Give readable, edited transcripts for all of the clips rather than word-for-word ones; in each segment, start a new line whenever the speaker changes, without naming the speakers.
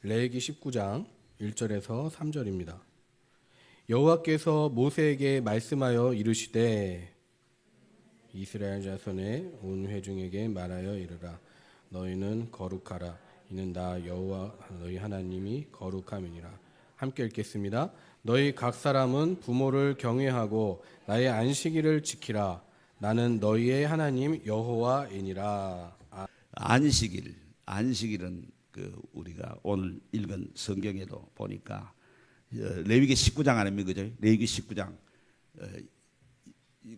레위기 19장 1절에서 3절입니다. 여호와께서 모세에게 말씀하여 이르시되 이스라엘 자손의 온 회중에게 말하여 이르라. 너희는 거룩하라. 이는 나 여호와 너희 하나님이 거룩함이니라. 함께 읽겠습니다. 너희 각 사람은 부모를 경외하고 나의 안식일을 지키라. 나는 너희의 하나님 여호와이니라.
안식일은 우리가 오늘 읽은 성경에도 보니까 레위기 19장 아닙니까? 그죠? 레위기 19장.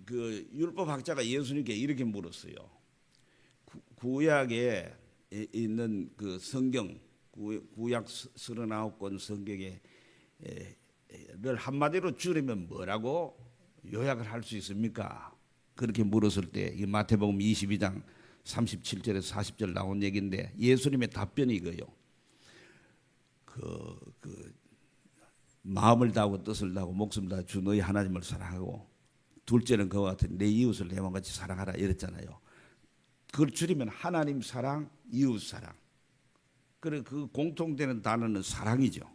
그 율법학자가 예수님께 이렇게 물었어요. 구약에 있는 그 성경, 구약 39권 성경에 를 한마디로 줄이면 뭐라고 요약을 할 수 있습니까? 그렇게 물었을 때 이 마태복음 22장 37절에서 40절 나온 얘기인데 예수님의 답변이 이거요. 마음을 다하고 뜻을 다하고 목숨을 다하고 주 너희 하나님을 사랑하고 둘째는 그와 같은 내 이웃을 내 마음같이 사랑하라 이랬잖아요. 그걸 줄이면 하나님 사랑, 이웃 사랑. 그래 그 공통되는 단어는 사랑이죠.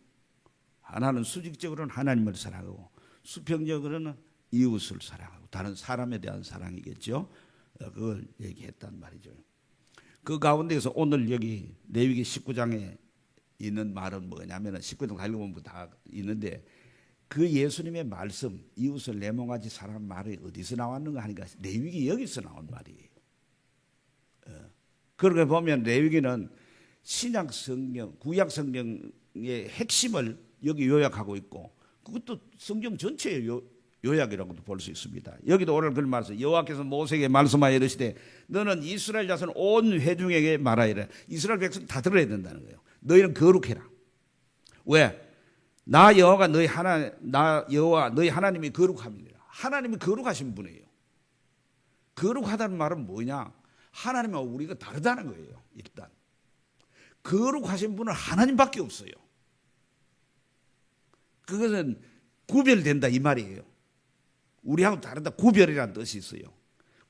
하나는 수직적으로는 하나님을 사랑하고 수평적으로는 이웃을 사랑하고 다른 사람에 대한 사랑이겠죠. 그걸 얘기했단 말이죠. 그 가운데서 오늘 여기 레위기 19장에 있는 말은 뭐냐면 19장 다 읽어보면 다 있는데 그 예수님의 말씀 이웃을 내 몸같이 사랑하는 말이 어디서 나왔는가 하니까 레위기 여기서 나온 말이에요. 그렇게 보면 레위기는 신약 성경, 구약 성경의 핵심을 여기 요약하고 있고 그것도 성경 전체의 요약이라고도 볼 수 있습니다. 여기도 오늘 그런 말씀 여호와께서 모세에게 말씀하여 이르시되 너는 이스라엘 자손 온 회중에게 말하이라. 이스라엘 백성 다 들어야 된다는 거예요. 너희는 거룩해라. 왜? 나 여호와 너희 하나님이 거룩함이니라. 하나님이 거룩하신 분이에요. 거룩하다는 말은 뭐냐? 하나님과 우리가 다르다는 거예요. 일단 거룩하신 분은 하나님밖에 없어요. 그것은 구별된다 이 말이에요. 우리하고 다르다. 구별이라는 뜻이 있어요.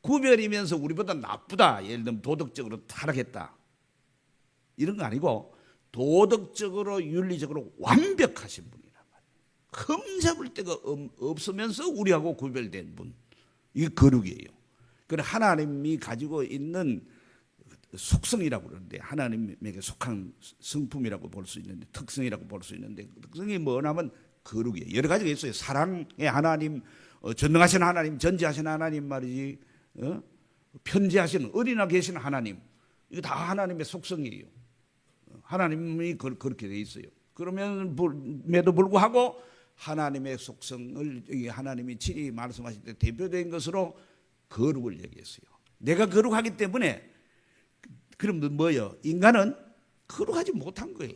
구별이면서 우리보다 나쁘다. 예를 들면 도덕적으로 타락했다. 이런 거 아니고 도덕적으로 윤리적으로 완벽하신 분이란 말이에요. 흠잡을 데가 없으면서 우리하고 구별된 분. 이게 거룩이에요. 그래 하나님이 가지고 있는 속성이라고 그러는데 하나님에게 속한 성품이라고 볼 수 있는데 특성이라고 볼 수 있는데 그 특성이 뭐냐면 거룩이에요. 여러 가지가 있어요. 사랑의 하나님, 전능하신 하나님, 전지하신 하나님 말이지, 편지하신 어디나 계신 하나님, 이거 다 하나님의 속성이에요. 하나님이 그렇게 돼 있어요. 그러면에도 불구하고 하나님의 속성을 하나님이 친히 말씀하실 때 대표된 것으로 거룩을 얘기했어요. 내가 거룩하기 때문에 그럼 뭐예요? 인간은 거룩하지 못한 거예요.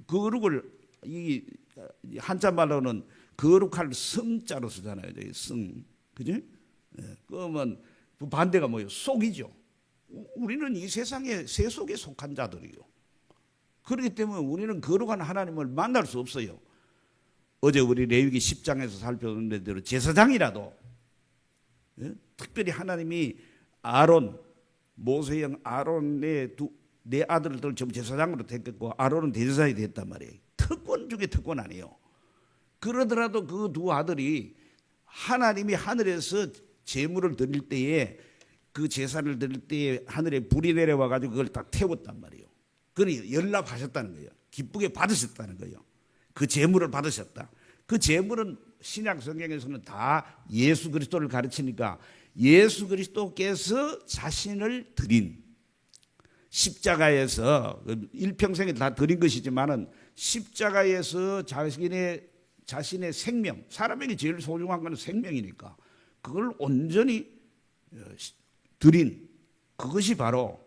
거룩을 이 한자 말로는 거룩할 성자로 쓰잖아요. 성, 그지? 그러면 반대가 뭐예요? 속이죠. 우리는 이 세상의 세속에 속한 자들이요. 그렇기 때문에 우리는 거룩한 하나님을 만날 수 없어요. 어제 우리 레위기 10장에서 살펴본 대로 제사장이라도 특별히 하나님이 모세형 아론의 내 아들들 전부 제사장으로 됐고 아론은 대제사장이 됐단 말이에요. 특권 중에 특권 아니에요. 그러더라도 그 두 아들이 하나님이 하늘에서 제물을 드릴 때에 그 제사를 드릴 때에 하늘에 불이 내려와 가지고 그걸 다 태웠단 말이에요. 그러니 연락하셨다는 거예요. 기쁘게 받으셨다는 거예요. 그 제물을 받으셨다. 그 제물은 신약 성경에서는 다 예수 그리스도를 가르치니까 예수 그리스도께서 자신을 드린 십자가에서 일평생에 다 드린 것이지만은 십자가에서 자신의 생명, 사람에게 제일 소중한 건 생명이니까 그걸 온전히 드린 그것이 바로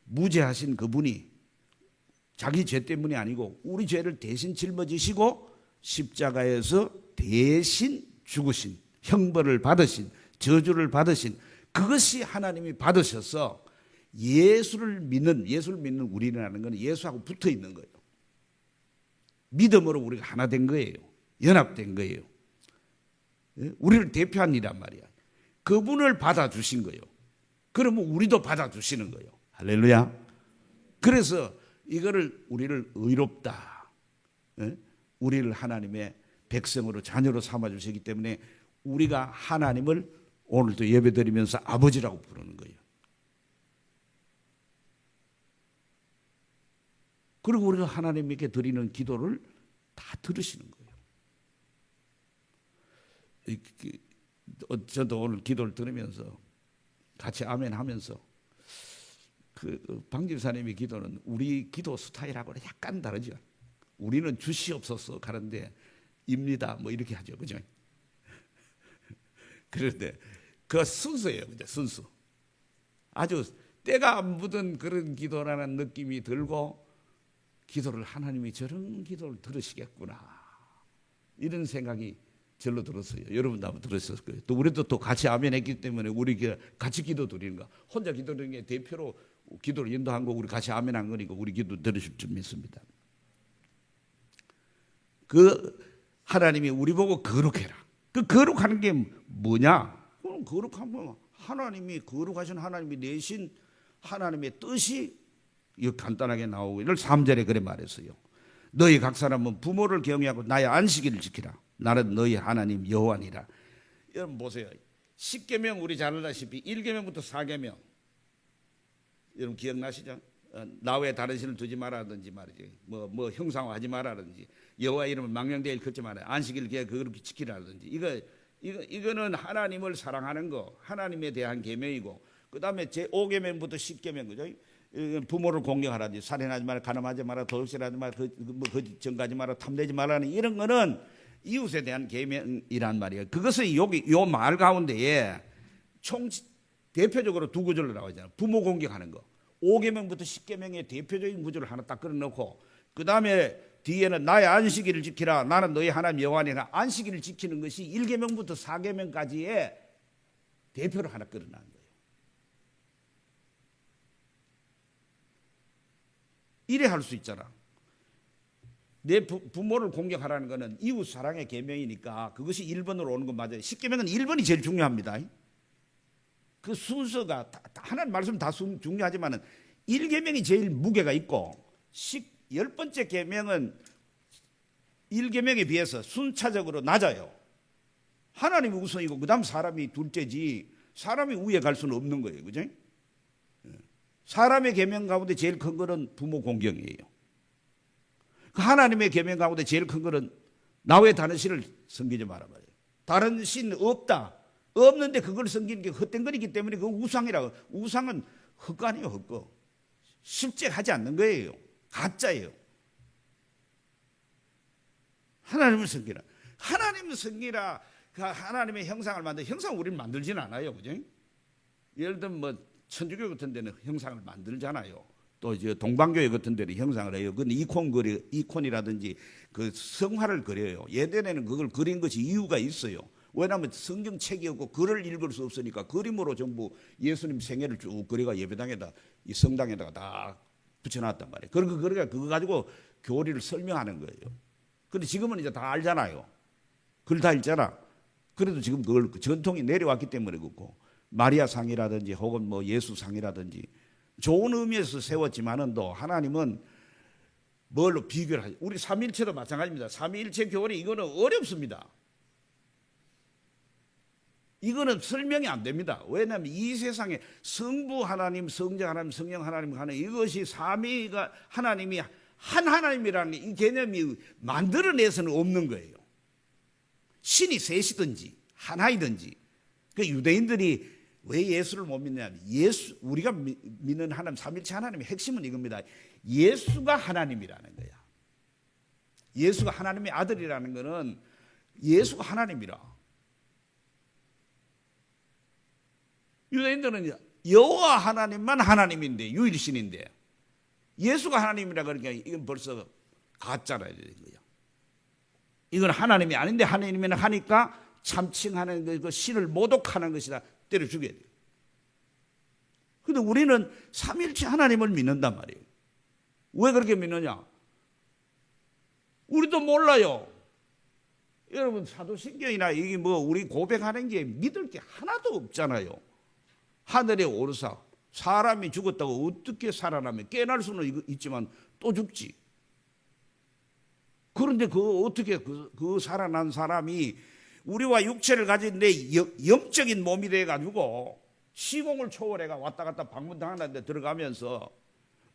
무죄하신 그분이 자기 죄 때문이 아니고 우리 죄를 대신 짊어지시고 십자가에서 대신 죽으신 형벌을 받으신 저주를 받으신 그것이 하나님이 받으셔서 예수를 믿는 우리라는 것은 예수하고 붙어 있는 거예요. 믿음으로 우리가 하나 된 거예요. 연합된 거예요. 우리를 대표한 이란 말이야. 그분을 받아주신 거예요. 그러면 우리도 받아주시는 거예요. 할렐루야. 그래서 이거를 우리를 의롭다, 예? 우리를 하나님의 백성으로 자녀로 삼아주시기 때문에 우리가 하나님을 오늘도 예배드리면서 아버지라고 부르는 거예요. 그리고 우리가 하나님께 드리는 기도를 다 들으시는 거예요. 저도 오늘 기도를 들으면서 같이 아멘 하면서 방 집사님의 기도는 우리 기도 스타일하고는 약간 다르죠. 우리는 주시옵소서 가는데 입니다 뭐 이렇게 하죠, 그죠? 그런데 그 순수예요, 그죠? 순수. 아주 때가 안 묻은 그런 기도라는 느낌이 들고 기도를 하나님이 저런 기도를 들으시겠구나 이런 생각이 절로 들었어요. 여러분도 아마 들으셨을 거예요. 또 우리도 또 같이 아멘했기 때문에 우리 같이 기도 드리는 거, 혼자 기도 드리는 게 대표로 기도를 인도한 거 우리 같이 아멘한 거니까 우리 기도 들으실 줄 믿습니다. 하나님이 우리 보고 거룩해라. 거룩하는 게 뭐냐? 그럼 거룩하면 하나님이 거룩하신 하나님이 내신 하나님의 뜻이 이거 간단하게 나오고 이걸 3절에 그래 말했어요. 너희 각 사람은 부모를 경외하고 나의 안식일을 지키라. 나는 너희 하나님 여호와니라. 여러분 보세요. 10계명 우리 잘 알다시피 1계명부터 4계명 여러분 기억나시죠? 나 외에 다른 신을 두지 말라든지 말이지. 뭐 형상화하지 말라든지 여호와 이름을 망령되이 걷지 말아. 안식일 그렇게 지키라든지. 이거는 하나님을 사랑하는 거, 하나님에 대한 계명이고, 그다음에 제 5계명부터 10계명 그죠? 부모를 공경하라든지, 살인하지 마라, 가늠하지 마라, 도둑질하지 마라, 거짓 증거하지 마라, 탐내지 마라는 이런 거는 이웃에 대한 계명이란 말이에요. 그것은 여기 요 말 가운데에 총 대표적으로 두 구절로 나오잖아요. 부모 공경하는 거. 5계명부터 10계명의 대표적인 구절을 하나 딱 끌어놓고 그 다음에 뒤에는 나의 안식일을 지키라. 나는 너희 하나님 여호와니라. 안식일을 지키는 것이 1계명부터 4계명까지의 대표를 하나 끌어놓은 거예요. 이래 할 수 있잖아. 내 부모를 공경하라는 것은 이웃 사랑의 계명이니까 그것이 1번으로 오는 건 맞아요. 10계명은 1번이 제일 중요합니다. 그 순서가 하나님 말씀 다 중요하지만은 1계명이 제일 무게가 있고 10번째 계명은 1계명에 비해서 순차적으로 낮아요. 하나님이 우선이고 그다음 사람이 둘째지 사람이 위에 갈 수는 없는 거예요. 그죠? 사람의 계명 가운데 제일 큰 거는 부모 공경이에요. 하나님의 계명 가운데 제일 큰 거는 나 외에 다른 신을 섬기지 마라 말이에요. 다른 신 없다. 없는데 그걸 섬기는 게 헛된 거이기 때문에 그 우상이라고. 우상은 헛거 아니에요, 헛거. 실제 하지 않는 거예요. 가짜예요. 하나님을 섬기라. 하나님을 섬기라. 하나님의 형상을 만들, 형상을 우리는 만들지는 않아요. 그죠? 예를 들면 뭐 천주교 같은 데는 형상을 만들잖아요. 또 이제 동방교회 같은 데는 형상을 해요. 그건 이콘이라든지 그 성화를 그려요. 예전에는 그걸 그린 것이 이유가 있어요. 왜냐하면 성경책이 없고 글을 읽을 수 없으니까 그림으로 전부 예수님 생애를 쭉 그려가 예배당에다 이 성당에다가 다 붙여놨단 말이에요. 그러니까 그거 가지고 교리를 설명하는 거예요. 그런데 지금은 이제 다 알잖아요. 글 다 읽잖아. 그래도 지금 그걸 전통이 내려왔기 때문에 그렇고 마리아 상이라든지 혹은 뭐 예수 상이라든지 좋은 의미에서 세웠지만은 또 하나님은 뭘로 비교를 하죠? 우리 삼위일체도 마찬가지입니다. 삼위일체 교리 이거는 어렵습니다. 이거는 설명이 안 됩니다. 왜냐하면 이 세상에 성부 하나님, 성자 하나님, 성령 하나님 하는 이것이 삼위가 하나님이 한 하나님이라는 이 개념이 만들어내서는 없는 거예요. 신이 셋이든지 하나이든지. 그 유대인들이 왜 예수를 못 믿냐면 우리가 믿는 하나님 삼위일체 하나님의 핵심은 이겁니다. 예수가 하나님이라는 거야. 예수가 하나님의 아들이라는 거는 예수가 하나님이라. 유대인들은 여호와 하나님만 하나님인데 유일신인데 예수가 하나님이라 그러니까 이건 벌써 가짜라 되는 거야. 이건 하나님이 아닌데 하나님이라 하니까 참칭하는 그 신을 모독하는 것이다. 때려 죽여야 돼요. 그런데 우리는 삼일체 하나님을 믿는단 말이에요. 왜 그렇게 믿느냐? 우리도 몰라요. 여러분 사도신경이나 이게 뭐 우리 고백하는 게 믿을 게 하나도 없잖아요. 하늘에 오르사 사람이 죽었다고 어떻게 살아나며 깨어날 수는 있지만 또 죽지. 그런데 어떻게 그 살아난 사람이 우리와 육체를 가진 내 영적인 몸이 돼가지고 시공을 초월해가 왔다 갔다 방문당하는 데 들어가면서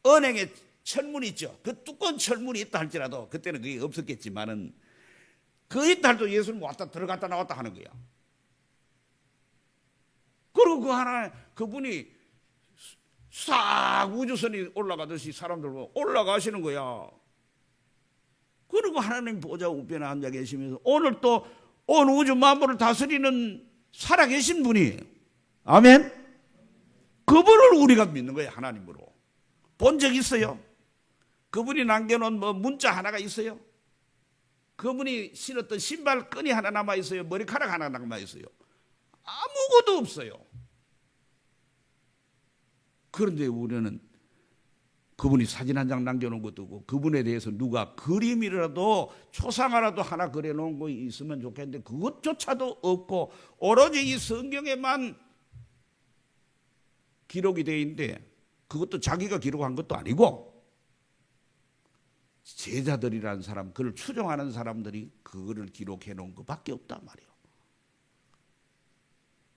은행에 철문이 있죠. 그 두꺼운 철문이 있다 할지라도 그때는 그게 없었겠지만은 그 있다 할도 예수님 왔다 들어갔다 나왔다 하는 거야. 그리고 그분이 싹 우주선이 올라가듯이 사람들 올라가시는 거야. 그리고 하나님 보좌 우편에 앉아 계시면서 오늘 또 온 우주 만물을 다스리는 살아계신 분이에요. 아멘. 그분을 우리가 믿는 거예요. 하나님으로. 본 적 있어요? 그분이 남겨놓은 문자 하나가 있어요? 그분이 신었던 신발 끈이 하나 남아 있어요? 머리카락 하나 남아 있어요? 아무것도 없어요. 그런데 우리는 그분이 사진 한 장 남겨놓은 것도 없고 그분에 대해서 누가 그림이라도 초상화라도 하나 그려놓은 거 있으면 좋겠는데 그것조차도 없고 오로지 이 성경에만 기록이 되어 있는데 그것도 자기가 기록한 것도 아니고 제자들이라는 사람, 그를 추종하는 사람들이 그거를 기록해 놓은 것밖에 없단 말이에요.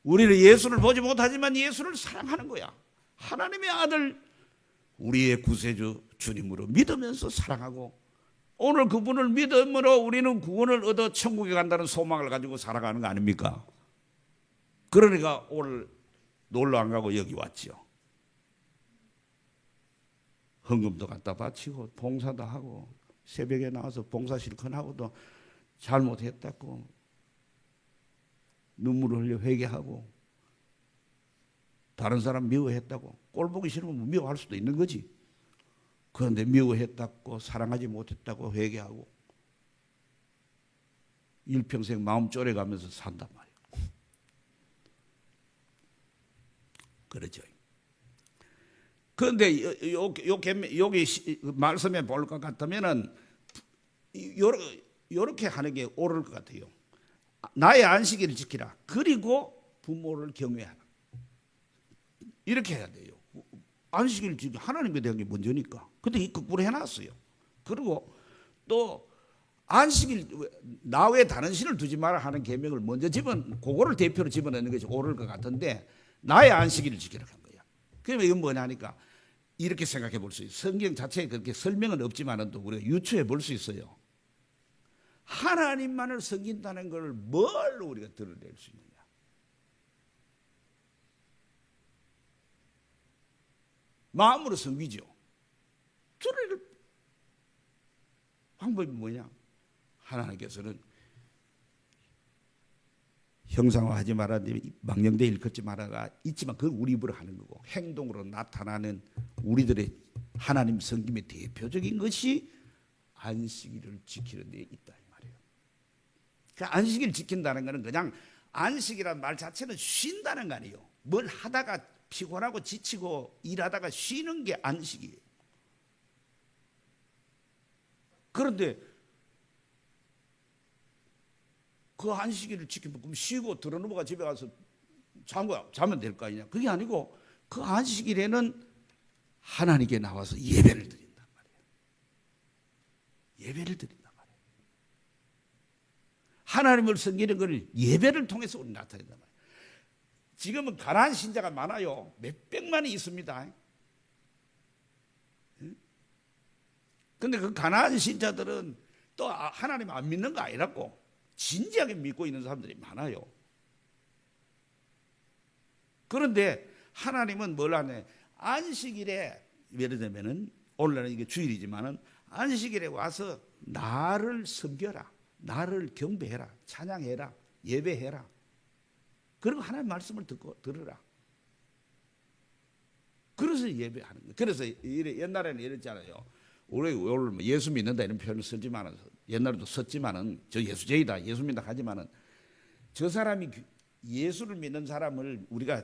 우리는 예수를 보지 못하지만 예수를 사랑하는 거야. 하나님의 아들 우리의 구세주 주님으로 믿으면서 사랑하고 오늘 그분을 믿음으로 우리는 구원을 얻어 천국에 간다는 소망을 가지고 살아가는 거 아닙니까? 그러니까 오늘 놀러 안 가고 여기 왔죠. 헌금도 갖다 바치고 봉사도 하고 새벽에 나와서 봉사 실컷 하고도 잘못했다고 눈물을 흘려 회개하고 다른 사람 미워했다고 꼴 보기 싫으면 미워할 수도 있는 거지. 그런데 미워했다고 사랑하지 못했다고 회개하고 일평생 마음 쪼래가면서 산단 말이에요. 그렇죠. 그런데 여기 말씀에 볼 것 같으면은 이렇게 하는 게 옳을 것 같아요. 나의 안식일을 지키라. 그리고 부모를 경외하라. 이렇게 해야 돼요. 안식일 지키 하나님에 대한 게 먼저니까. 근데 이 극부를 해놨어요. 그리고 또 안식일 나 외에 다른 신을 두지 마라 하는 계명을 먼저 그거를 대표로 집어넣는 것이 옳을 것 같은데 나의 안식일을 지키라 한 거야. 그러면 이건 뭐냐니까 이렇게 생각해 볼 수 있어요. 성경 자체에 그렇게 설명은 없지만은 또 우리가 유추해 볼 수 있어요. 하나님만을 섬긴다는 걸 뭘로 우리가 드러낼 수 있느냐? 마음으로 섬기죠. 드러낼 방법이 뭐냐? 하나님께서는 형상화하지 말아, 망령되 일컫지 말아가 있지만 그걸 우리 입으로 하는 거고 행동으로 나타나는 우리들의 하나님 섬김의 대표적인 것이 안식일을 지키는 데 있다 이 말이에요. 그 안식일 지킨다는 것은 그냥 안식이라는 말 자체는 쉰다는 거 아니에요. 뭘 하다가 피곤하고 지치고 일하다가 쉬는 게 안식이에요. 그런데 그 안식일을 지키면 그럼 쉬고 들어누워가 집에 가서 자면 될 거 아니냐. 그게 아니고 그 안식일에는 하나님께 나와서 예배를 드린단 말이에요. 예배를 드린단 말이에요. 하나님을 섬기는 것을 예배를 통해서 우리 나타낸단 말이에요. 지금은 가난한 신자가 많아요. 몇백만이 있습니다. 근데 그 가난한 신자들은 또 하나님 안 믿는 거 아니라고 진지하게 믿고 있는 사람들이 많아요. 그런데 하나님은 뭘 하냐? 안식일에 예를 들면은 오늘날은 이게 주일이지만은 안식일에 와서 나를 섬겨라, 나를 경배해라, 찬양해라, 예배해라. 그리고 하나님 말씀을 들으라. 그래서 예배하는 거예요. 그래서 옛날에는 이랬잖아요. 우리 오늘 예수 믿는다 이런 표현을 쓰지만은 옛날에도 썼지만은 저 예수제이다, 예수 믿는다 하지만은 저 사람이 예수를 믿는 사람을 우리가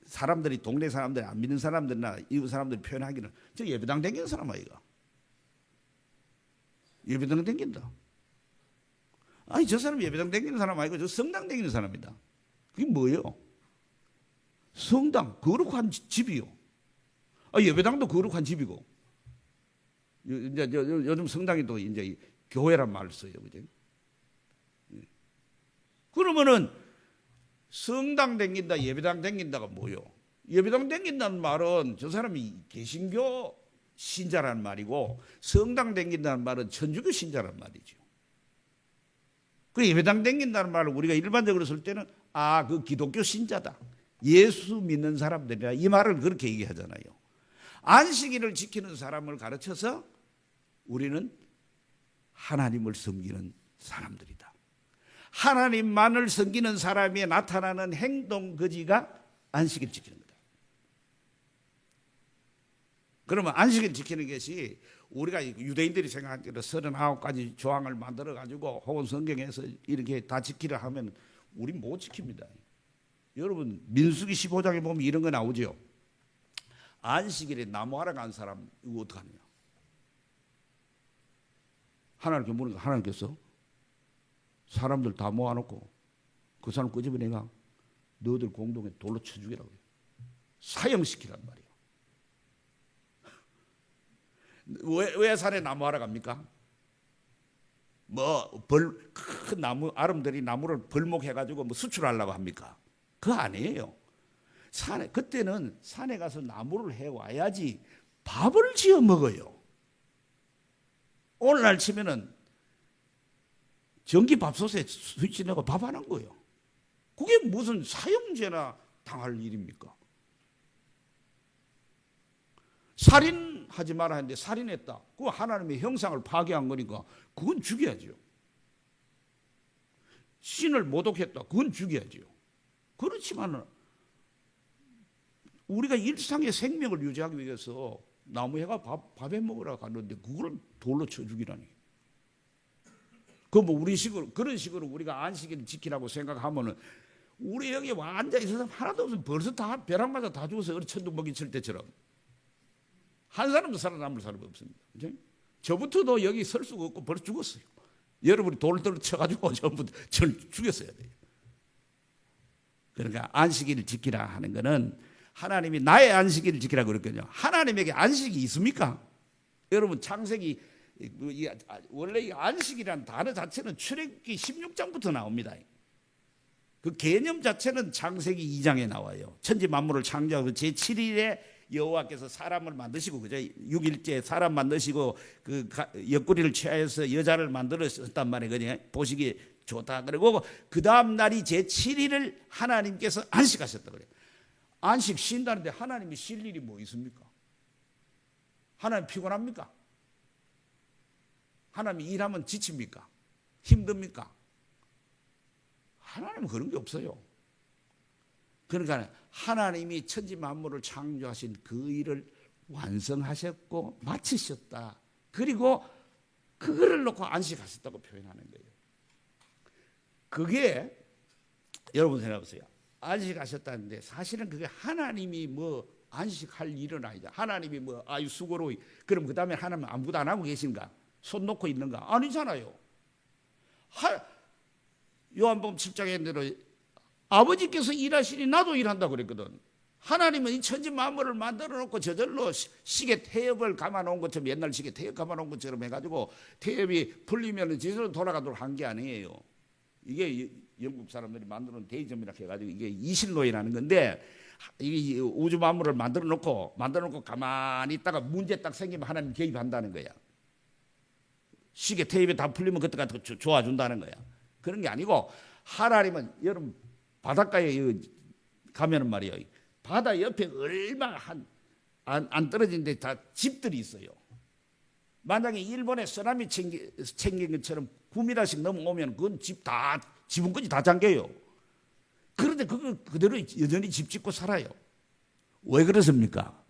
사람들이 동네 사람들이 안 믿는 사람들이나 이웃 사람들이 표현하기는 저 예배당 댕기는 사람 아이가. 예배당 댕긴다. 아니 저 사람 예배당 댕기는 사람 아니고 저 성당 댕기는 사람이다. 그게 뭐예요? 성당 거룩한 집이요. 예배당도 거룩한 집이고 이제 요즘 성당이 또 이제 교회란 말을 써요, 그죠? 그러면은 성당 댕긴다, 예배당 댕긴다가 뭐요? 예배당 댕긴다는 말은 저 사람이 개신교 신자란 말이고 성당 댕긴다는 말은 천주교 신자란 말이죠. 그 예배당 댕긴다는 말을 우리가 일반적으로 쓸 때는 그 기독교 신자다, 예수 믿는 사람들이라 이 말을 그렇게 얘기하잖아요. 안식일을 지키는 사람을 가르쳐서 우리는 하나님을 섬기는 사람들이다. 하나님만을 섬기는 사람이 나타나는 행동 거지가 안식일 지키는 거다. 그러면 안식일 지키는 것이 우리가 유대인들이 생각하기로 39가지 조항을 만들어 가지고 혹은 성경에서 이렇게 다 지키려 하면 우리 못 지킵니다. 여러분 민수기 15장에 보면 이런 거 나오죠. 안식일에 나무하러 간 사람 이거 어떡하냐? 하나님께 물으니까 하나님께서 사람들 다 모아놓고 그 사람 끄집어내가 너희들 공동에 돌로 쳐 죽이라고 해요. 사형시키란 말이에요. 왜 산에 나무하러 갑니까? 큰 나무 아름들이 나무를 벌목해가지고 수출하려고 합니까? 그거 아니에요. 그때는 산에 가서 나무를 해와야지 밥을 지어 먹어요. 오늘날 치면은 전기밥솥에 스위치 내고 밥 안 한 거예요. 그게 무슨 사형제나 당할 일입니까? 살인하지 마라 했는데 살인했다. 그거 하나님의 형상을 파괴한 거니까 그건 죽여야죠. 신을 모독했다. 그건 죽여야죠. 그렇지만 우리가 일상의 생명을 유지하기 위해서 나무해가 밥에 먹으라 갔는데 그걸 돌로 쳐 죽이라니. 그런 식으로 우리가 안식일을 지키라고 생각하면은 우리 여기 와 앉아 있어서 사람 하나도 없으면 벌써 다 벼락 맞아 다 죽어서 천둥번개 칠 때처럼 한 사람도 살아남을 사람이 없습니다. 그죠? 저부터도 여기 설 수가 없고 벌써 죽었어요. 여러분이 돌을 쳐가지고 전부 절 죽였어야 돼요. 그러니까 안식일을 지키라 하는 것은 하나님이 나의 안식일을 지키라 그랬거든요. 하나님에게 안식이 있습니까? 여러분 창세기 원래 이 안식이라는 단어 자체는 출애굽기 16장부터 나옵니다. 그 개념 자체는 창세기 2장에 나와요. 천지 만물을 창조하고 제7일에 여호와께서 사람을 만드시고 그죠? 6일째 사람 만드시고 그 옆구리를 취하여서 여자를 만들었단 말이에요. 보시기 좋다. 그리고 그 다음 날이 제7일을 하나님께서 안식하셨다 그래요. 안식 쉰다는데 하나님이 쉴 일이 뭐 있습니까? 하나님 피곤합니까? 하나님이 일하면 지칩니까? 힘듭니까? 하나님은 그런 게 없어요. 그러니까 하나님이 천지 만물을 창조하신 그 일을 완성하셨고 마치셨다. 그리고 그거를 놓고 안식하셨다고 표현하는 거예요. 그게 여러분 생각해보세요. 안식하셨다는데 사실은 그게 하나님이 뭐 안식할 일은 아니다. 하나님이 뭐 아유 수고로 그럼 그 다음에 하나님 아무것도 안 하고 계신가? 손 놓고 있는가? 아니잖아요. 요한복음 7장에 있는 대로 아버지께서 일하시니 나도 일한다 그랬거든. 하나님은 이 천지 만물을 만들어 놓고 저절로 시계 태엽을 감아 놓은 것처럼 옛날 시계 태엽 감아 놓은 것처럼 해가지고 태엽이 풀리면 저절로 돌아가도록 한 게 아니에요. 이게 영국 사람들이 만들어 놓은 데이점이라고 해가지고 이게 이실로이라는 건데 이 우주 만물을 만들어 놓고 가만히 있다가 문제 딱 생기면 하나님 개입한다는 거야. 시계 테이프에 다 풀리면 그때가 더 좋아준다는 거야. 그런 게 아니고 하나님은 여러분 바닷가에 가면은 말이에요. 바다 옆에 얼마 안 떨어진 데 다 집들이 있어요. 만약에 일본에 쓰나미 챙긴 것처럼 9m씩 넘어오면 그건 지붕까지 다 잠겨요. 그런데 그거 그대로 여전히 집 짓고 살아요. 왜 그렇습니까?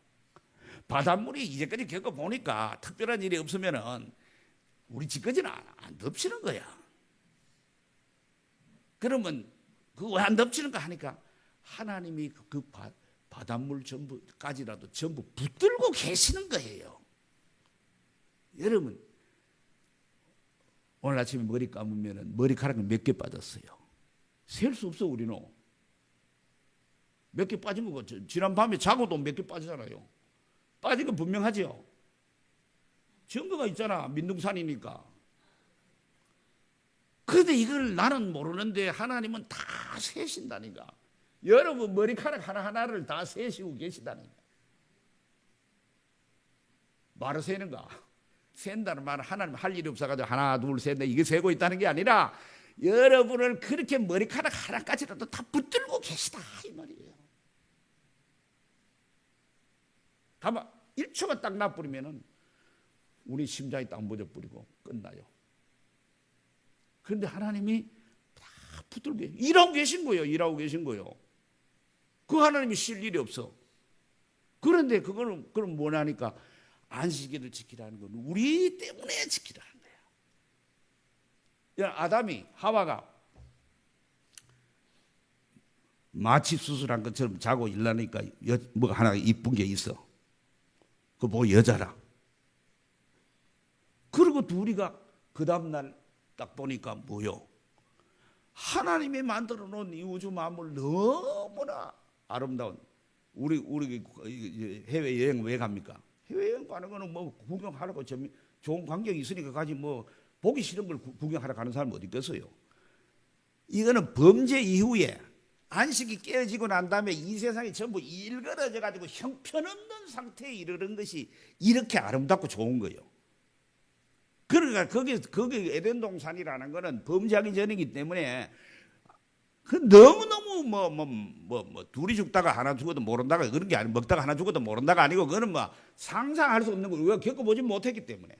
바닷물이 이제까지 겪어보니까 특별한 일이 없으면은 우리 집까지는 안 덮치는 거야. 그러면 그 왜 안 덮치는가 하니까 하나님이 그 바닷물 전부까지라도 전부 붙들고 계시는 거예요. 여러분 오늘 아침에 머리 감으면 머리카락이 몇 개 빠졌어요. 셀 수 없어 우리는. 몇 개 빠진 거고 지난 밤에 자고도 몇 개 빠지잖아요. 빠진 건 분명하죠. 증거가 있잖아. 민둥산이니까. 그런데 이걸 나는 모르는데 하나님은 다 세신다니까. 여러분 머리카락 하나하나를 다 세시고 계시다니까. 말을 세는가? 센다는 말은 하나님 할 일이 없어가지고 하나 둘 셋 넷 이게 세고 있다는 게 아니라 여러분을 그렇게 머리카락 하나까지라도 다 붙들고 계시다 이 말이에요. 다만 1초가 딱 나버리면은 우리 심장이 딱 멎어 버리고 끝나요. 그런데 하나님이 다 붙들고 일하고 계신 거예요. 일하고 계신 거예요. 그 하나님이 쉴 일이 없어. 그런데 그거는 그럼 뭐냐니까 안식일을 지키라는 건 우리 때문에 지키라는 거야. 아담이 하와가 마취 수술한 것처럼 자고 일어나니까 뭐가 하나 이쁜 게 있어. 그거 보고 여자라. 그리고 둘이가 그 다음날 딱 보니까 뭐요? 하나님이 만들어 놓은 이 우주 만물 너무나 아름다운 우리 해외 여행 왜 갑니까? 해외 여행 가는 거는 뭐 구경하라고 좋은 광경이 있으니까 가지 뭐 보기 싫은 걸 구경하러 가는 사람 어디 있겠어요? 이거는 범죄 이후에 안식이 깨어지고 난 다음에 이 세상이 전부 일그러져 가지고 형편없는 상태에 이르는 것이 이렇게 아름답고 좋은 거예요. 그러니까 거기 에덴 동산이라는 거는 범죄하기 전이기 때문에 그 너무너무 뭐 둘이 죽다가 하나 죽어도 모른다가 그런 게 아니고 먹다가 하나 죽어도 모른다가 아니고 그거는 뭐 상상할 수 없는 거 우리가 겪어보지 못했기 때문에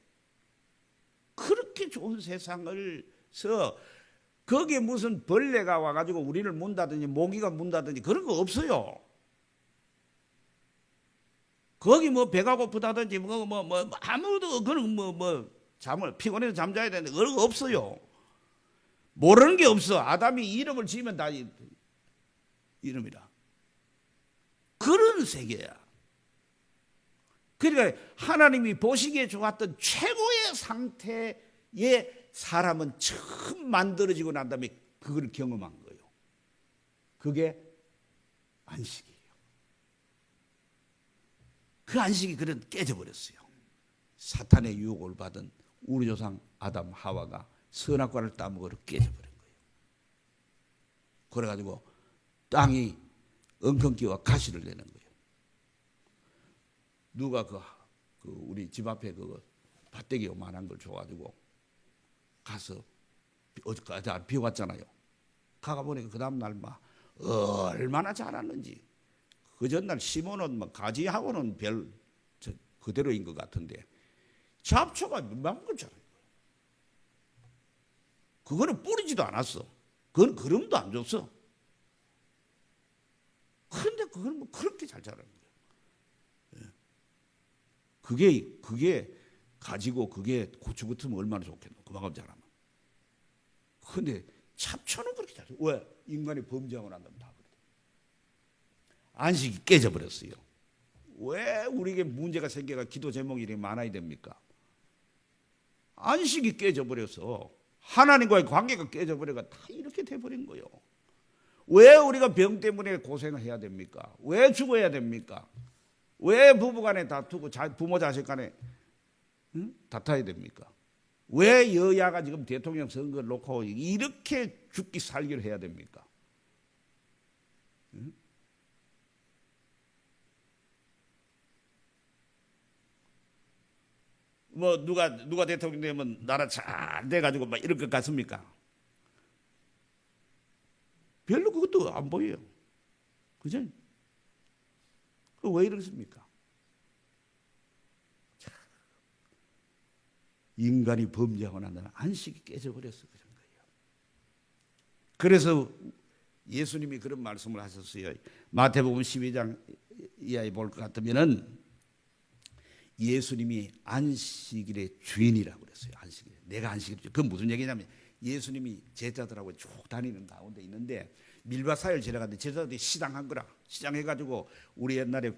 그렇게 좋은 세상을서 거기에 무슨 벌레가 와가지고 우리를 문다든지 모기가 문다든지 그런 거 없어요. 거기 뭐 배가 고프다든지 뭐 아무도 그런 잠을 피곤해서 잠자야 되는데 그런 거 없어요. 모르는 게 없어. 아담이 이름을 지으면 다 이름이라. 그런 세계야. 그러니까 하나님이 보시기에 좋았던 최고의 상태의 사람은 처음 만들어지고 난 다음에 그걸 경험한 거예요. 그게 안식이에요. 그 안식이 그런 깨져버렸어요. 사탄의 유혹을 받은 우리 조상 아담 하와가 선악과를 따먹으러 깨져버린 거예요. 그래가지고 땅이 엉겅퀴와 가시를 내는 거예요. 누가 그 우리 집 앞에 그 밭대기 요만한 걸 줘가지고 가서 어제까지 비 왔잖아요. 가가 보니까 그 다음 날 막 얼마나 자랐는지 그 전날 심어놓은 막 가지하고는 별 그대로인 것 같은데 잡초가 이만큼 자라요. 그거는 뿌리지도 않았어. 그건 그름도 안 줬어. 그런데 그건 뭐 그렇게 잘 자라는 거예요. 그게 가지고 그게 고추 같으면 얼마나 좋겠노. 그만큼 자라면. 그런데 잡초는 그렇게 자라요. 왜? 인간이 범죄하고 난 다음에 다 그래. 안식이 깨져버렸어요. 왜 우리에게 문제가 생겨가 기도 제목이 이렇게 많아야 됩니까? 안식이 깨져버려서 하나님과의 관계가 깨져버려가 다 이렇게 돼버린 거예요. 왜 우리가 병 때문에 고생을 해야 됩니까? 왜 죽어야 됩니까? 왜 부부간에 다투고 부모 자식 간에 다퉈야 됩니까? 왜 여야가 지금 대통령 선거를 놓고 이렇게 죽기 살기를 해야 됩니까? 뭐 누가 대통령 되면 나라 잘 돼가지고 막 이럴 것 같습니까? 별로 그것도 안 보여요. 그죠? 왜 이렇습니까? 인간이 범죄하고 난 다음에 안식이 깨져버려서 그런 거예요. 그래서 예수님이 그런 말씀을 하셨어요. 마태복음 12장 이하에 볼 것 같으면은 예수님이 안식일의 주인이라고 그랬어요. 안식일. 내가 안식일. 그건 무슨 얘기냐면 예수님이 제자들하고 쭉 다니는 가운데 있는데 밀밭 사이를 지나갔는데 제자들이 시장한 거라. 시장해가지고 우리 옛날에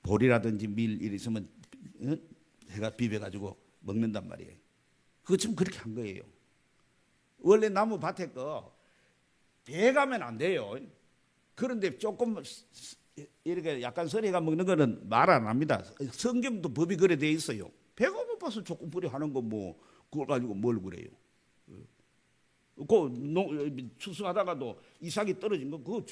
보리라든지 밀 일 있으면 해가 비벼가지고 먹는단 말이에요. 그거 좀 그렇게 한 거예요. 원래 나무 밭에 거 배가면 안 돼요. 그런데 조금 이렇게 약간 서리가 먹는 거는 말 안 합니다. 성경도 법이 그래 돼 있어요. 배가 고파서 조금 뿌려 하는 거 뭐 그걸 가지고 뭘 그래요. 그 추수하다가도 이삭이 떨어진 거 그거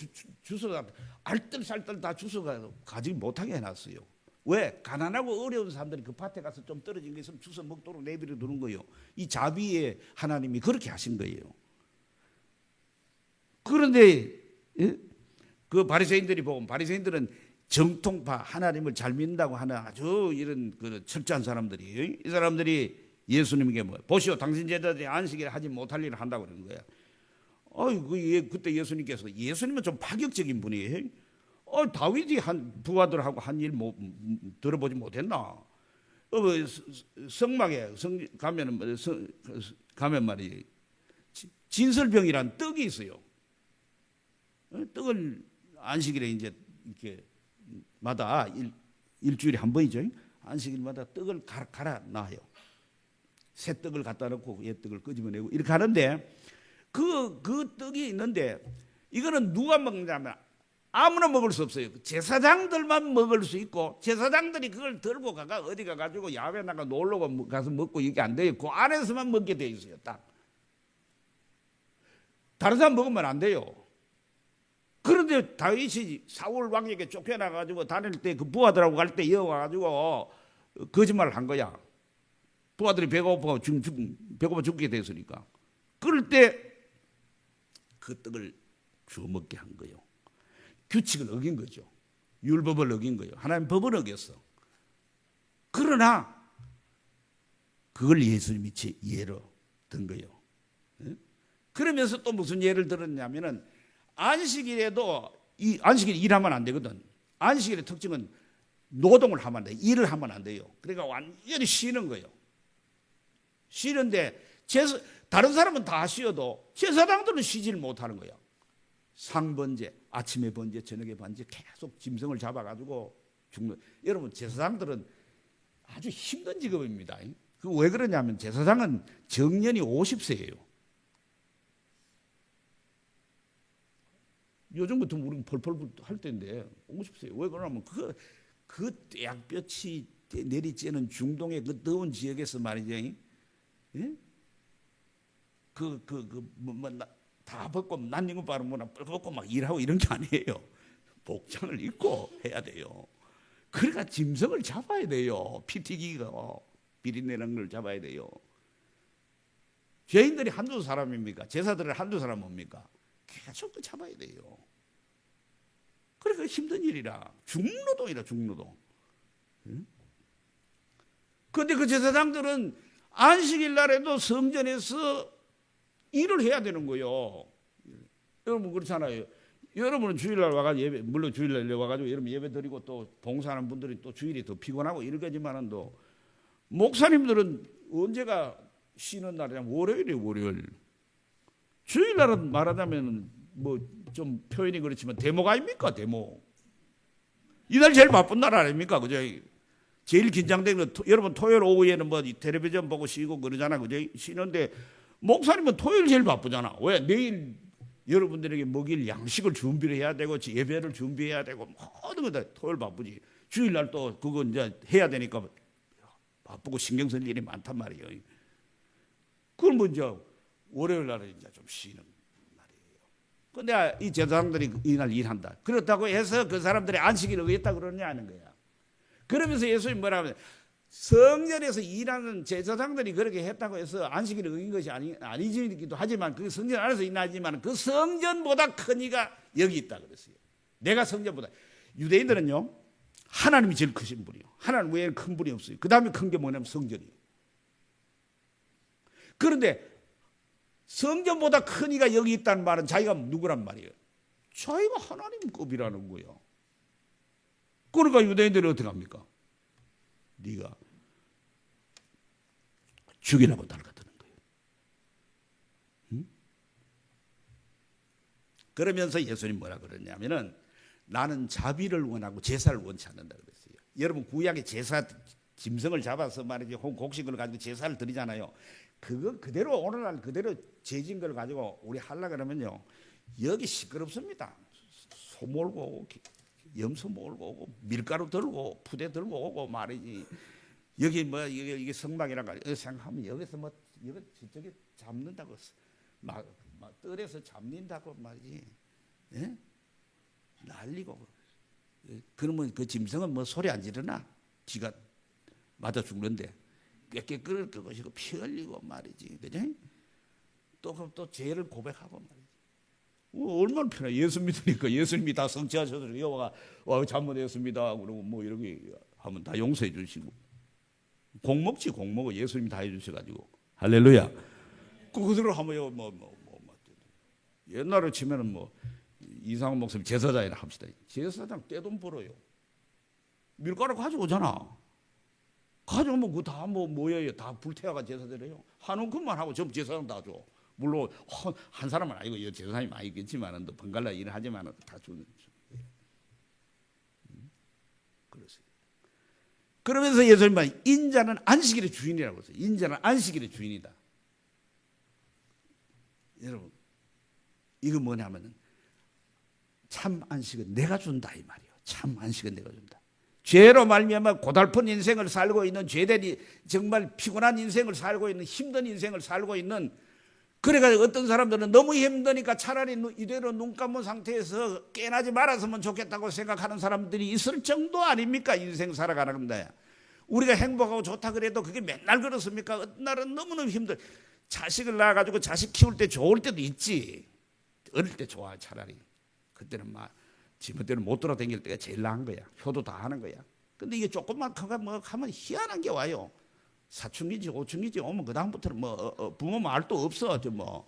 주워가 알뜰살뜰 다 주워가 가지 못하게 해놨어요. 왜? 가난하고 어려운 사람들이 그 밭에 가서 좀 떨어진 게 있으면 주워 먹도록 내버려 두는 거예요. 이 자비의 하나님이 그렇게 하신 거예요. 그런데 그 바리새인들이 보면 바리새인들은 정통파 하나님을 잘 믿는다고 하는 아주 이런 그 철저한 사람들이 이 사람들이 예수님에게 뭐 보시오 당신 제자들이 안식일에 하지 못할 일을 한다고 그러는 거야. 그때 예수님은 좀 파격적인 분이에요. 다윗이 한 부하들하고 한 일 들어보지 못했나? 성막에 가면 말이 진설병이란 떡이 있어요. 떡을 안식일에 이제 이렇게 마다 일주일에 한 번이죠. 안식일마다 떡을 갈아 놔요. 새 떡을 갖다 놓고 옛 떡을 끄집어내고 이렇게 하는데 그 떡이 있는데 이거는 누가 먹느냐면 아무나 먹을 수 없어요. 제사장들만 먹을 수 있고 제사장들이 그걸 들고 가가 어디 가가지고 야외 나가 놀러 가서 먹고 이게 안 돼요. 그 안에서만 먹게 돼 있어요. 딱 다른 사람 먹으면 안 돼요. 그런데 다윗이 사울 왕에게 쫓겨나가지고 다닐 때 그 부하들하고 갈 때 이어가가지고 거짓말을 한 거야. 부하들이 배고파 죽게 됐으니까. 그럴 때 그 떡을 주워 먹게 한 거예요. 규칙을 어긴 거죠. 율법을 어긴 거예요. 하나님 법을 어겼어. 그러나 그걸 예수님이 예로 든 거예요. 그러면서 또 무슨 예를 들었냐면은 안식일에도 이 안식일 일하면 안 되거든. 안식일의 특징은 노동을 하면 안 돼. 일을 하면 안 돼요. 그러니까 완전히 쉬는 거예요. 쉬는데 다른 사람은 다 쉬어도 제사장들은 쉬지를 못하는 거야. 상번제, 아침에 번제, 저녁에 번제 계속 짐승을 잡아가지고 죽는. 여러분 제사장들은 아주 힘든 직업입니다. 그 왜 그러냐면 제사장은 정년이 50세예요. 요즘 같으면 우리는 펄펄 할 때인데 50세. 왜 그러냐면 그 떼약볕이 내리쬐는 중동의 그 더운 지역에서 말이죠. 예? 다 벗고 난닝구 바르거나 뿔 벗고 막 일하고 이런 게 아니에요. 복장을 입고 해야 돼요. 그러니까 짐승을 잡아야 돼요. 피 튀기가 비린내는 걸 잡아야 돼요. 죄인들이 한두 사람입니까? 제사들은 한두 사람 뭡니까? 계속 잡아야 돼요. 그러니까 힘든 일이라 중노동이라 중노동. 그런데 그 제사장들은 안식일 날에도 성전에서 일을 해야 되는 거예요. 여러분 그렇잖아요. 여러분은 주일날 와가지고 예배, 물론 주일날 와가지고 여러분 예배 드리고 또 봉사하는 분들이 또 주일이 더 피곤하고 이러겠지만은 또 목사님들은 언제가 쉬는 날이냐면 월요일. 주일날은 말하자면 뭐 좀 표현이 그렇지만 대목 아닙니까? 대목. 이날 제일 바쁜 날 아닙니까? 그죠? 제일 긴장되는 거 여러분 토요일 오후에는 뭐 텔레비전 보고 쉬고 그러잖아. 그죠? 쉬는데 목사님은 토요일 제일 바쁘잖아. 왜? 내일 여러분들에게 먹일 양식을 준비를 해야 되고 예배를 준비해야 되고 모든 거 다 토요일 바쁘지. 주일날 또 그거 이제 해야 되니까 바쁘고 신경 쓸 일이 많단 말이에요. 그걸 먼저 월요일 날은 이제 좀 쉬는 날이에요. 근데 이 제사장들이 이날 일한다. 그렇다고 해서 그 사람들이 안식일을 어겼다 그러냐 하는 거야. 그러면서 예수님 뭐라 하면 성전에서 일하는 제사장들이 그렇게 했다고 해서 안식일을 어긴 것이 아니기도 하지만 그 성전 안에서 일하지만 그 성전보다 큰 이가 여기 있다 그랬어요. 내가 성전보다. 유대인들은요 하나님이 제일 크신 분이요. 하나님 외에는 큰 분이 없어요. 그 다음에 큰 게 뭐냐면 성전이에요. 그런데 성전보다 큰 이가 여기 있다는 말은 자기가 누구란 말이에요? 자기가 하나님급이라는 거예요. 그러니까 유대인들이 어떻게 합니까? 네가 죽이라고 달가드는 거예요. 응? 그러면서 예수님 뭐라 그러냐면은 나는 자비를 원하고 제사를 원치 않는다 그랬어요. 여러분 구약의 제사 짐승을 잡아서 말이지 곡식을 가지고 제사를 드리잖아요. 그거 그대로 오늘날 그대로 재진 걸 가지고 우리 하려 그러면요 여기 시끄럽습니다. 소 몰고 염소 몰고 오고 밀가루 들고 푸대 들고 오고 말이지. 여기 뭐 이게 성막이란 거 생각하면 여기서 뭐 여기 저기 잡는다고 막 뜰에서 잡는다고 말이지. 예? 난리고. 그러면 그 짐승은 뭐 소리 안 지르나? 지가 맞아 죽는데 꽤 끓을 것이고 피 흘리고 말이지. 그죠? 또 죄를 고백하고 말이지. 얼마나 편해. 예수 믿으니까 예수님이 다 성취하셔서 여호와가 잘못했습니다. 그러고 뭐 이렇게 하면 다 용서해 주시고. 공먹지 공먹어. 예수님이 다 해주셔가지고. 할렐루야. 그대로 하면 옛날에 치면은 뭐 이상훈 목사님 제사장이라 합시다. 제사장 떼돈 벌어요. 밀가루 가져오잖아. 가져오면 그거 다 뭐예요? 다 불태워가 제사드려요. 한원 그만 하고 전부 제사장 다 줘. 물론 한 사람은 아니고 제사장이 많이 있겠지만은 또 번갈라 일을 하지만은 다 주는. 그러세요. 그러면서 예수님은 인자는 안식일의 주인이라고 했어요. 인자는 안식일의 주인이다. 여러분, 이거 뭐냐면은 참 안식은 내가 준다 이 말이에요. 참 안식은 내가 준다. 죄로 말미암아 고달픈 인생을 살고 있는 죄된 정말 피곤한 인생을 살고 있는 힘든 인생을 살고 있는 그래가지고 어떤 사람들은 너무 힘드니까 차라리 이대로 눈 감은 상태에서 깨나지 말았으면 좋겠다고 생각하는 사람들이 있을 정도 아닙니까? 인생 살아가는 겁니다. 우리가 행복하고 좋다 그래도 그게 맨날 그렇습니까? 어떤 날은 너무너무 힘들. 자식을 낳아가지고 자식 키울 때 좋을 때도 있지. 어릴 때 좋아 차라리. 그때는 막 지멋대로 못 돌아다닐 때가 제일 나은 거야. 효도 다 하는 거야. 근데 이게 조금만 커가 뭐 하면 희한한 게 와요. 사춘기지 오춘기지 오면 그 다음부터는 뭐 부모 말도 없어. 저 뭐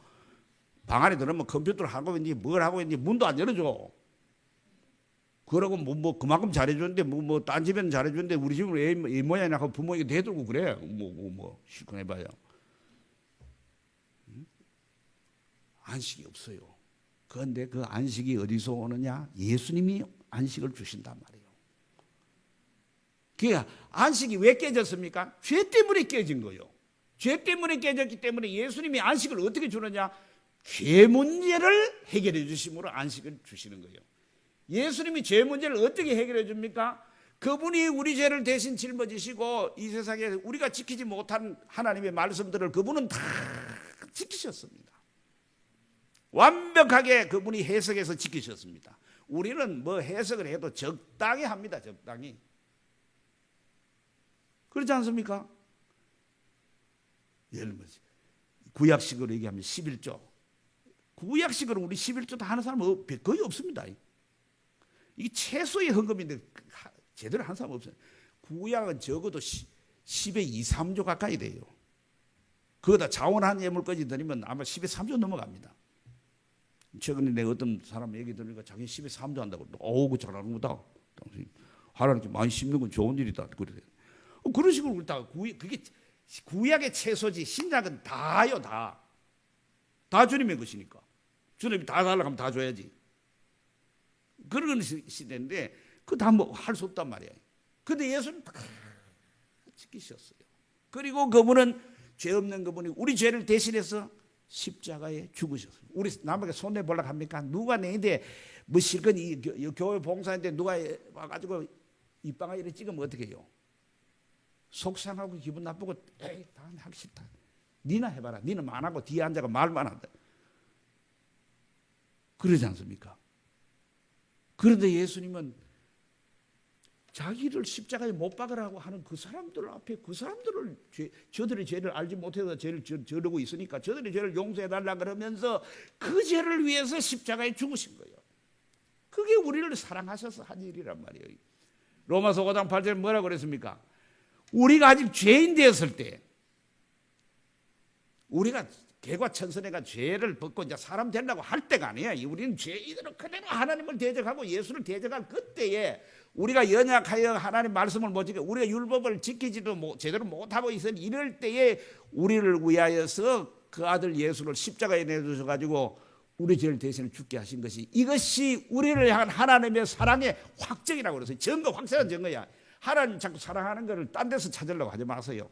방 안에 들어오면 컴퓨터를 하고 있니 뭘 하고 있니 문도 안 열어줘. 그러고 뭐 그만큼 잘해주는데 딴 집에는 잘해주는데 우리 집은 애 모양이나 하고 부모에게 대들고 그래. 뭐 실컷 해봐요. 안식이 없어요. 그런데 그 안식이 어디서 오느냐? 예수님이 안식을 주신단 말이에요. 그러니까 안식이 왜 깨졌습니까? 죄 때문에 깨진 거예요. 죄 때문에 깨졌기 때문에 예수님이 안식을 어떻게 주느냐? 죄 문제를 해결해 주심으로 안식을 주시는 거예요. 예수님이 죄 문제를 어떻게 해결해 줍니까? 그분이 우리 죄를 대신 짊어지시고 이 세상에 우리가 지키지 못한 하나님의 말씀들을 그분은 다 지키셨습니다. 완벽하게 그분이 해석해서 지키셨습니다. 우리는 뭐 해석을 해도 적당히 합니다. 적당히. 그렇지 않습니까? 예를 들면 구약식으로 얘기하면 11조. 구약식으로 우리 11조 다 하는 사람은 거의 없습니다. 이게 최소의 헌금인데 제대로 한 사람 없어요. 구약은 적어도 10의 2, 3조 가까이 돼요. 그거다 자원한 예물까지 드리면 아마 10의 3조 넘어갑니다. 최근에 내가 어떤 사람 얘기 들으니까 자기 10의 3조 한다고. 어우, 그 잘하는 거다. 하나님께 많이 심는 건 좋은 일이다. 그래. 그런 식으로 다 그게 구약의 채소지. 신약은 다요, 다. 다 주님의 것이니까. 주님이 다 달라고 하면 다 줘야지. 그런 시대인데 그거 다 뭐 할 수 없단 말이에요. 근데 예수는 다 지키셨어요. 그리고 그분은 죄 없는 그분이 우리 죄를 대신해서 십자가에 죽으셨어요. 우리 남에게 손해보려고 합니까? 누가 내인데 뭐 실컷 이 교회 봉사인데 누가 와가지고 입방아이를 찍으면 어떻게 해요? 속상하고 기분 나쁘고 에이 다 하기 싫다. 니나 해봐라. 니는 안 하고 뒤에 앉아가 말만 한다. 그러지 않습니까? 그런데 예수님은 자기를 십자가에 못 박으라고 하는 그 사람들 앞에 그 사람들을 저들의 죄를 알지 못해서 죄를 저러고 있으니까 저들의 죄를 용서해달라 그러면서 그 죄를 위해서 십자가에 죽으신 거예요. 그게 우리를 사랑하셔서 한 일이란 말이에요. 로마서 5장 8절에 뭐라고 그랬습니까? 우리가 아직 죄인 되었을 때 우리가 개과 천선해가 죄를 벗고 이제 사람 되려고 할 때가 아니에요. 우리는 죄인으로 그대로 하나님을 대적하고 예수를 대적할 그때에 우리가 연약하여 하나님 말씀을 못 지켜 우리가 율법을 지키지도 제대로 못하고 있으니 이럴 때에 우리를 위하여서 그 아들 예수를 십자가에 내두셔가지고 우리 죄를 대신에 죽게 하신 것이 이것이 우리를 향한 하나님의 사랑의 확증이라고 그랬어요. 증거, 확실한 증거야. 하나님 자꾸 사랑하는 것을 딴 데서 찾으려고 하지 마세요.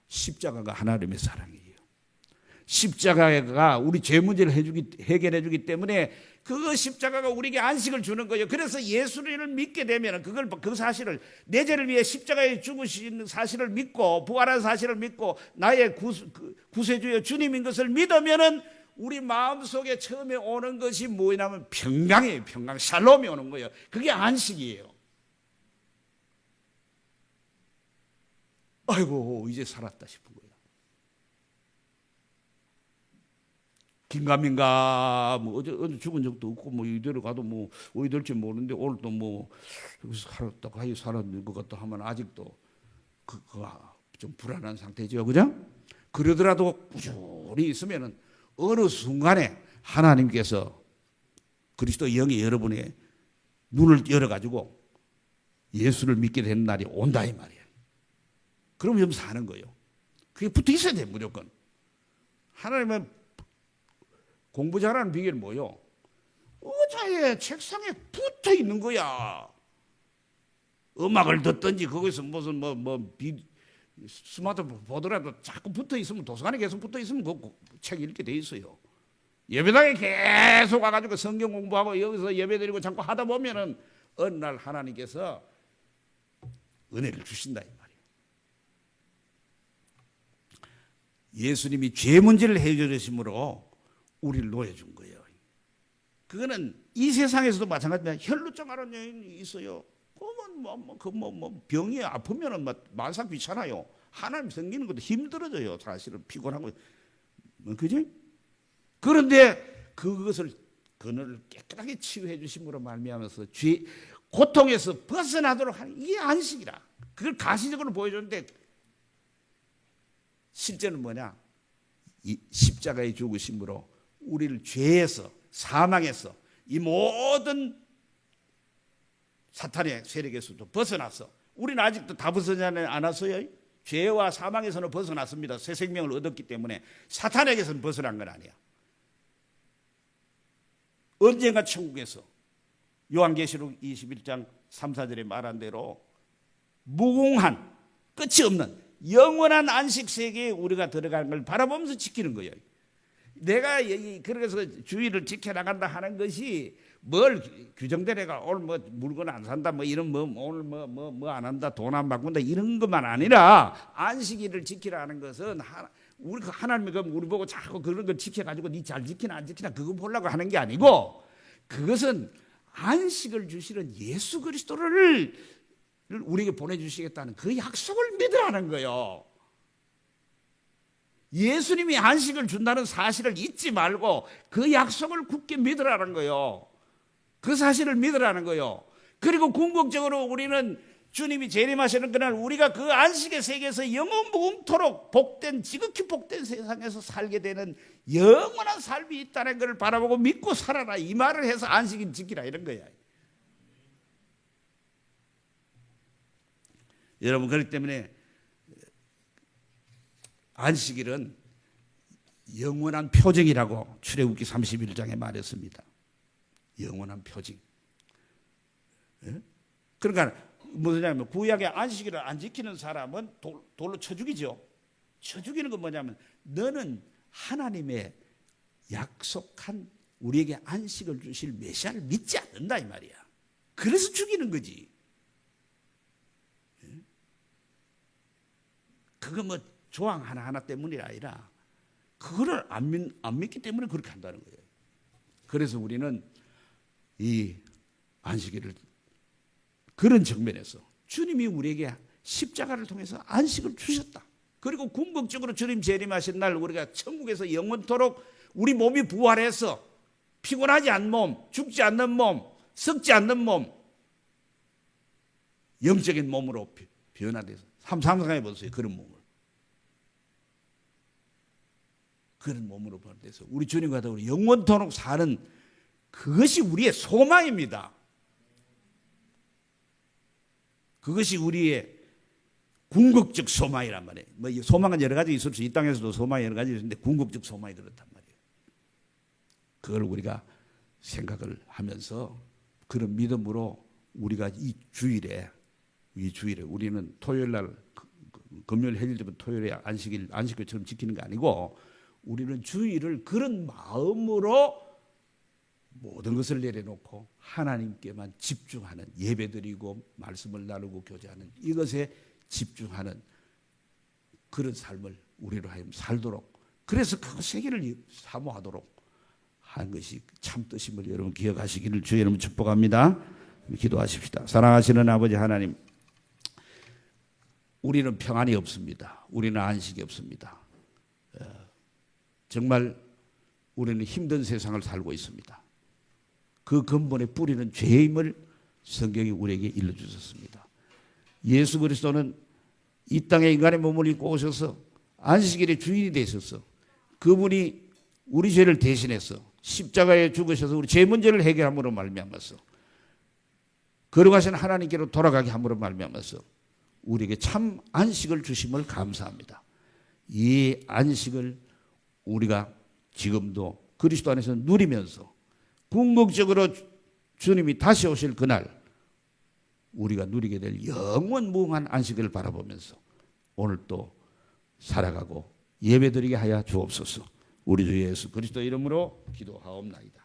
십자가가 하나님의 사랑이에요. 십자가가 우리 죄 문제를 해결해 주기 때문에 그 십자가가 우리에게 안식을 주는 거예요. 그래서 예수를 믿게 되면 그 사실을, 내 죄를 위해 십자가에 죽으신 사실을 믿고 부활한 사실을 믿고 나의 구세주여 주님인 것을 믿으면은 우리 마음속에 처음에 오는 것이 뭐냐면 평강이에요. 평강, 샬롬이 오는 거예요. 그게 안식이에요. 아이고 이제 살았다 싶은 거예요. 긴가민가 뭐 어제 죽은 적도 없고 뭐 이대로 가도 뭐 어디 될지 모르는데 오늘 또 뭐 여기서 살았다 가히 살았는 것 같다 하면 아직도 그가 좀 불안한 상태죠, 그죠? 그러더라도 꾸준히 있으면은 어느 순간에 하나님께서 그리스도 영이 여러분의 눈을 열어가지고 예수를 믿게 되는 날이 온다 이 말이에요. 그럼 좀 사는 거예요. 그게 붙어 있어야 돼 무조건. 하나님은 공부 잘하는 비결이 뭐요? 의자에 책상에 붙어 있는 거야. 음악을 듣든지 거기서 무슨 스마트폰 보더라도 자꾸 붙어 있으면 도서관에 계속 붙어 있으면 그 책 읽게 돼 있어요. 예배당에 계속 와가지고 성경 공부하고 여기서 예배드리고 자꾸 하다 보면은 어느 날 하나님께서 은혜를 주신다 이 말이에요. 예수님이 죄 문제를 해결하심으로 우리를 놓여준 거예요. 그거는 이 세상에서도 마찬가지입니다. 혈루증 앓은 여인이 있어요. 그러면 병이 아프면은 만삭 귀찮아요. 하나님 섬기는 것도 힘들어져요. 사실은 피곤하고, 그지? 그런데 그것을 그늘을 깨끗하게 치유해 주심으로 말미암아서 고통에서 벗어나도록 하는 이게 안식이라. 그걸 가시적으로 보여줬는데 실제는 뭐냐? 이 십자가의 죽으심으로 우리를 죄에서 사망에서 이 모든 사탄의 세력에서도 벗어났어. 우리는 아직도 다 벗어나지 않았어요. 죄와 사망에서는 벗어났습니다. 새 생명을 얻었기 때문에. 사탄에게서는 벗어난 건 아니야. 언젠가 천국에서 요한계시록 21장 3, 4절에 말한 대로 무궁한 끝이 없는 영원한 안식 세계에 우리가 들어가는 걸 바라보면서 지키는 거예요. 내가 그래서 주의를 지켜나간다 하는 것이 뭘 규정된 애가 오늘 뭐 물건 안 산다 뭐 이런 오늘 뭐 안 한다 돈 안 바꾼다 이런 것만 아니라 안식일을 지키라는 것은 우리 하나님이 우리 보고 자꾸 그런 걸 지켜가지고 니 잘 지키나 안 지키나 그거 보려고 하는 게 아니고 그것은 안식을 주시는 예수 그리스도를 우리에게 보내주시겠다는 그 약속을 믿으라는 거예요. 예수님이 안식을 준다는 사실을 잊지 말고 그 약속을 굳게 믿으라는 거예요. 그 사실을 믿으라는 거예요. 그리고 궁극적으로 우리는 주님이 재림하시는 그날 우리가 그 안식의 세계에서 영원무궁토록 복된 지극히 복된 세상에서 살게 되는 영원한 삶이 있다는 것을 바라보고 믿고 살아라 이 말을 해서 안식일 지키라 이런 거야. 여러분 그렇기 때문에 안식일은 영원한 표징이라고 출애굽기 31장에 말했습니다. 영원한 표징. 그러니까 뭐냐면 구약의 안식일을 안 지키는 사람은 돌로 쳐 죽이죠. 쳐 죽이는 건 뭐냐면 너는 하나님의 약속한 우리에게 안식을 주실 메시아를 믿지 않는다 이 말이야. 그래서 죽이는 거지. 그거 뭐 조항 하나하나 때문이 아니라 그거를 안 믿기 때문에 그렇게 한다는 거예요. 그래서 우리는 이 안식일을 그런 측면에서 주님이 우리에게 십자가를 통해서 안식을 주셨다. 그리고 궁극적으로 주님 재림하신 날 우리가 천국에서 영원토록 우리 몸이 부활해서 피곤하지 않는 몸, 죽지 않는 몸, 썩지 않는 몸, 영적인 몸으로 변화돼서 상상해 보세요. 그런 몸을. 그런 몸으로 변화돼서 우리 주님과 더불어 영원토록 사는 그것이 우리의 소망입니다. 그것이 우리의 궁극적 소망이란 말이에요. 뭐 소망은 여러 가지 있을 수, 이 땅에서도 소망이 여러 가지 있는데 궁극적 소망이 그렇단 말이에요. 그걸 우리가 생각을 하면서 그런 믿음으로 우리가 이 주일에 우리는 토요일 날 금요일 해질 때부터 토요일에 안식일처럼 지키는 게 아니고 우리는 주일을 그런 마음으로 모든 것을 내려놓고 하나님께만 집중하는, 예배드리고 말씀을 나누고 교제하는 이것에 집중하는 그런 삶을 우리로 하여금 살도록, 그래서 그 세계를 사모하도록 한 것이 참 뜻임을 여러분 기억하시기를 주의 이름으로 축복합니다. 기도하십시다. 사랑하시는 아버지 하나님, 우리는 평안이 없습니다. 우리는 안식이 없습니다. 정말 우리는 힘든 세상을 살고 있습니다. 그 근본의 뿌리는 죄임을 성경이 우리에게 일러주셨습니다. 예수 그리스도는 이 땅에 인간의 몸을 입고 오셔서 안식일의 주인이 되셔서 그분이 우리 죄를 대신해서 십자가에 죽으셔서 우리 죄 문제를 해결함으로 말미암아서 거룩하신 하나님께로 돌아가게 함으로 말미암아서 우리에게 참 안식을 주심을 감사합니다. 이 안식을 우리가 지금도 그리스도 안에서 누리면서 궁극적으로 주님이 다시 오실 그날 우리가 누리게 될 영원 무궁한 안식을 바라보면서 오늘 또 살아가고 예배드리게 하여 주옵소서. 우리 주 예수 그리스도 이름으로 기도하옵나이다.